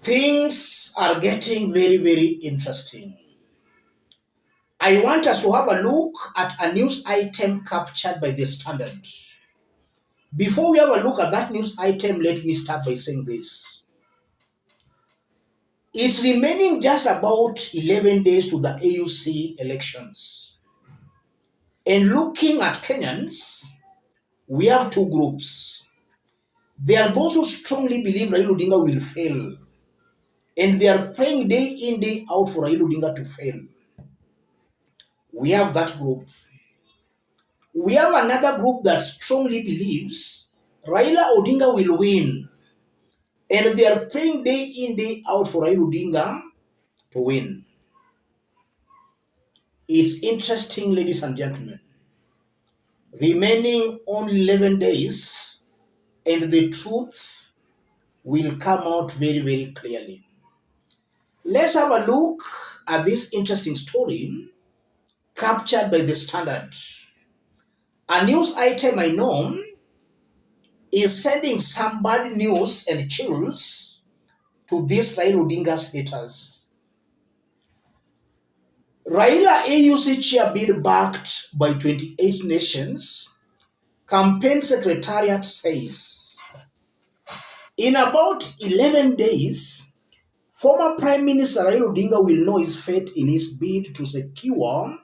Things are getting very, very interesting. I want us to have a look at a news item captured by the Standard. Before we have a look at that news item, let me start by saying this. It's remaining just about 11 days to the AUC elections. And looking at Kenyans, we have two groups. There are those who strongly believe Raila Odinga will fail. And they are praying day in, day out for Raila Odinga to fail. We have that group. We have another group that strongly believes Raila Odinga will win. And they are praying day in, day out for Raila Odinga to win. It's interesting, ladies and gentlemen. Remaining only 11 days, and the truth will come out very, very clearly. Let's have a look at this interesting story captured by the Standard. A news item I know is sending some bad news and chills to this Raila Odinga's haters. Raila AUC chair bid backed by 28 nations, campaign secretariat says. In about 11 days, former Prime Minister Raila Odinga will know his fate in his bid to secure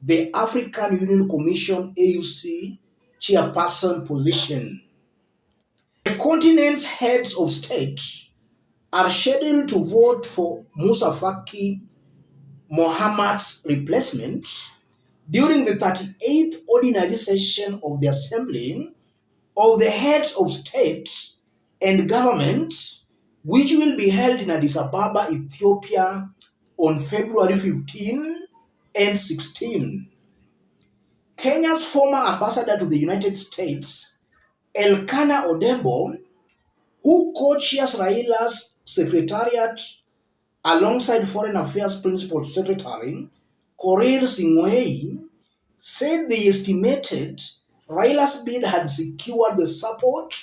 the African Union Commission AUC chairperson position. The continent's heads of state are scheduled to vote for Musa Faki Mohamad's replacement during the 38th ordinary session of the Assembly of the Heads of State and Government, which will be held in Addis Ababa, Ethiopia on February 15 and 16. Kenya's former ambassador to the United States, Elkanah Odembo, who co-chairs Raila's secretariat alongside Foreign Affairs Principal Secretary Korir Sing'oei, said they estimated Raila's bid had secured the support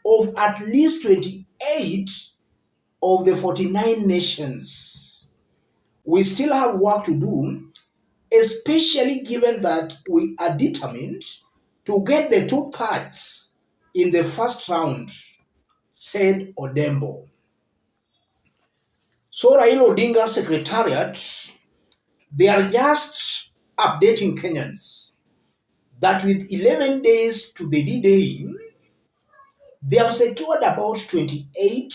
of at least 28 of the 49 nations. We still have work to do, especially given that we are determined to get the 2/3 in the first round, said Odembo. So Raila Odinga's secretariat, they are just updating Kenyans that with 11 days to the D-Day, they have secured about 28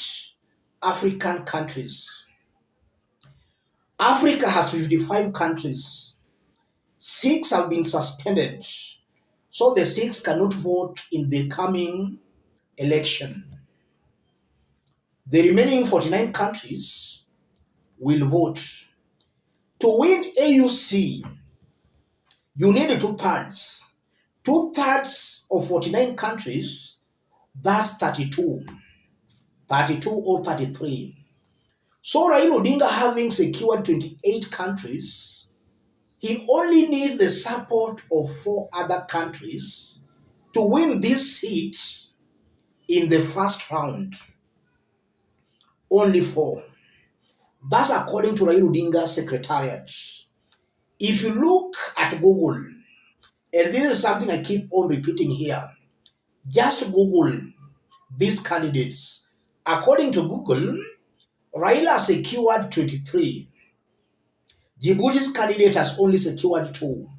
African countries. Africa has 55 countries. 6 have been suspended, so the 6 cannot vote in the coming election. The remaining 49 countries will vote. To win AUC, you need 2/3. 2/3 of 49 countries, that's 32. 32 or 33. So Raila Odinga, having secured 28 countries, he only needs the support of 4 other countries to win this seat in the first round. Only 4. That's according to Raila Odinga's secretariat. If you look at Google, and this is something I keep on repeating here, just Google these candidates. According to Google, Raila secured 23. Djibouti's candidate has only secured 2.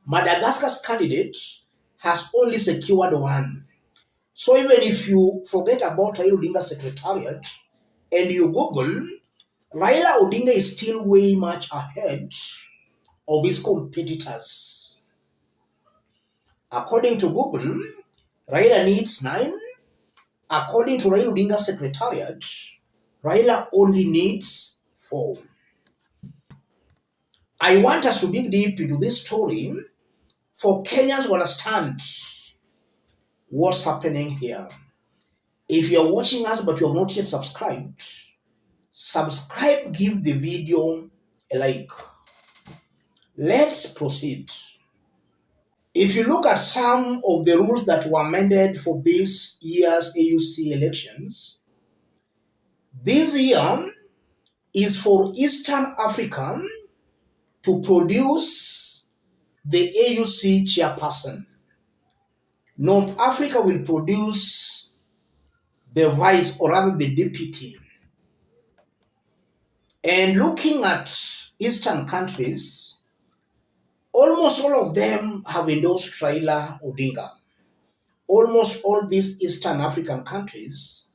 Madagascar's candidate has only secured 1. So even if you forget about Raila Odinga's secretariat and you Google, Raila Odinga is still way much ahead of his competitors. According to Google, Raila needs 9. According to Raila Odinga's secretariat, Raila only needs 4. I want us to dig deep into this story for Kenyans to understand what's happening here. If you are watching us but you have not yet subscribed, subscribe, give the video a like. Let's proceed. If you look at some of the rules that were amended for this year's AUC elections, This year is for Eastern Africa to produce the AUC chairperson. North Africa will produce the vice, or rather the deputy. And looking at Eastern countries, almost all of them have endorsed Raila Odinga. Almost all these Eastern African countries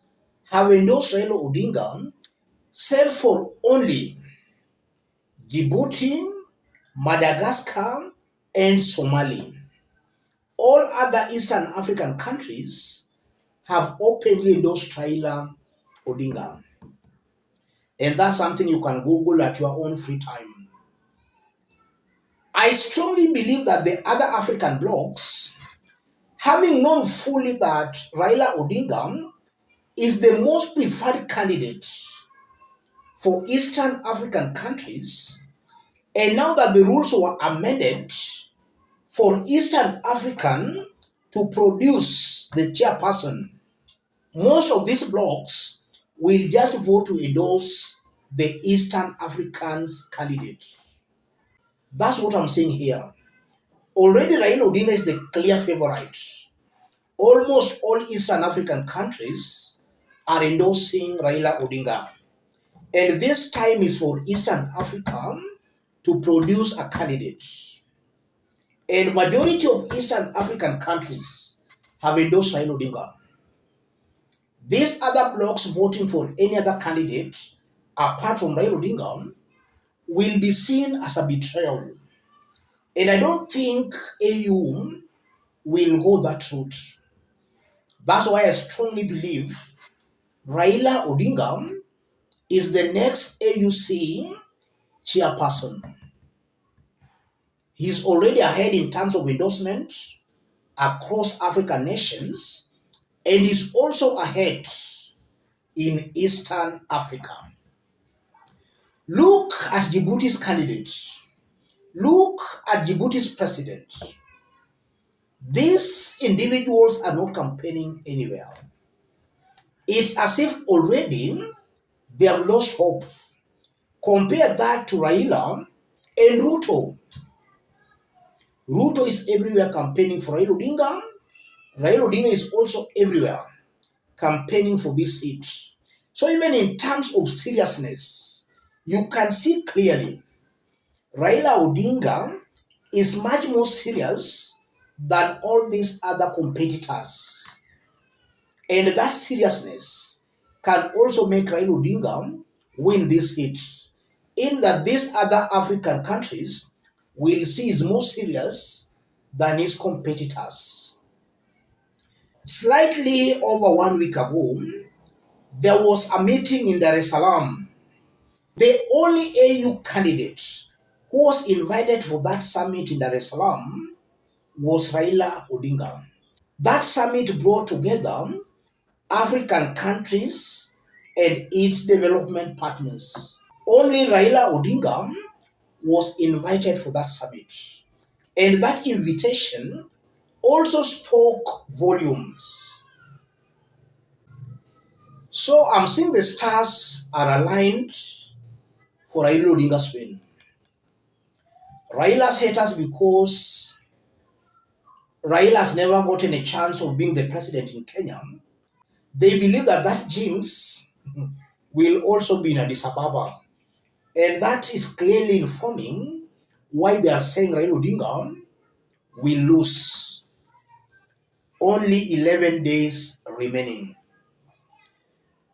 have endorsed Raila Odinga, save for only Djibouti, Madagascar, and Somali. All other Eastern African countries have openly endorsed Raila Odinga. And that's something you can Google at your own free time. I strongly believe that the other African blocs, having known fully that Raila Odinga is the most preferred candidate for Eastern African countries, and now that the rules were amended for Eastern African to produce the chairperson, most of these blocs will just vote to endorse the Eastern Africans candidate. That's what I'm saying here. Already Raila Odinga is the clear favorite. Almost all Eastern African countries are endorsing Raila Odinga. And this time is for Eastern Africa to produce a candidate. And majority of Eastern African countries have endorsed Raila Odinga. These other blocs voting for any other candidate apart from Raila Odinga will be seen as a betrayal. And I don't think AU will go that route. That's why I strongly believe Raila Odinga is the next AUC chairperson. He's already ahead in terms of endorsement across African nations, and is also ahead in Eastern Africa. Look at Djibouti's candidate. Look at Djibouti's president. These individuals are not campaigning anywhere. It's as if already they have lost hope. Compare that to Raila and Ruto. Ruto is everywhere campaigning for Raila Odinga. Raila Odinga is also everywhere campaigning for this seat. So even in terms of seriousness, you can see clearly Raila Odinga is much more serious than all these other competitors. And that seriousness can also make Raila Odinga win this seat, in that these other African countries will see is more serious than his competitors. Slightly over 1 week ago, there was a meeting in Dar es Salaam. The only AU candidate who was invited for that summit in Dar es Salaam was Raila Odinga. That summit brought together African countries and its development partners. Only Raila Odinga was invited for that summit. And that invitation also spoke volumes. So I'm seeing the stars are aligned for Raila Odinga's win. Raila's haters, because Raila's never gotten a chance of being the president in Kenya, they believe that that jinx will also be in Addis Ababa. And that is clearly informing why they are saying Raila Odinga will lose. Only 11 days remaining.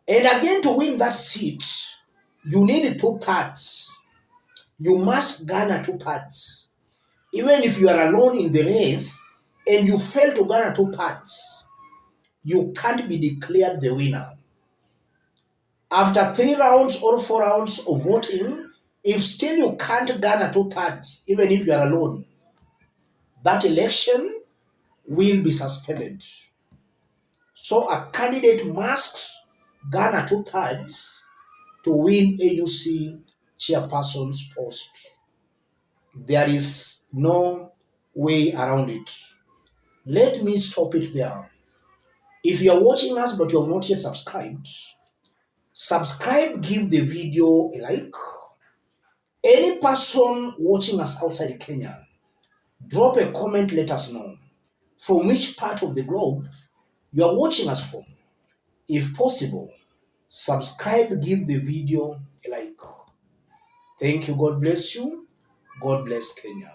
And again, to win that seat, you need 2/3. You must garner 2/3. Even if you are alone in the race and you fail to garner 2/3, you can't be declared the winner. After 3 rounds or 4 rounds of voting, if still you can't garner 2/3, even if you are alone, that election will be suspended. So a candidate must garner 2/3 to win AUC chairperson's post. There is no way around it. Let me stop it there. If you are watching us but you have not yet subscribed Subscribe, give the video a like. Any person watching us outside Kenya, drop a comment, let us know from which part of the globe you are watching us from. If possible, subscribe, give the video a like. Thank you. God bless you. God bless Kenya.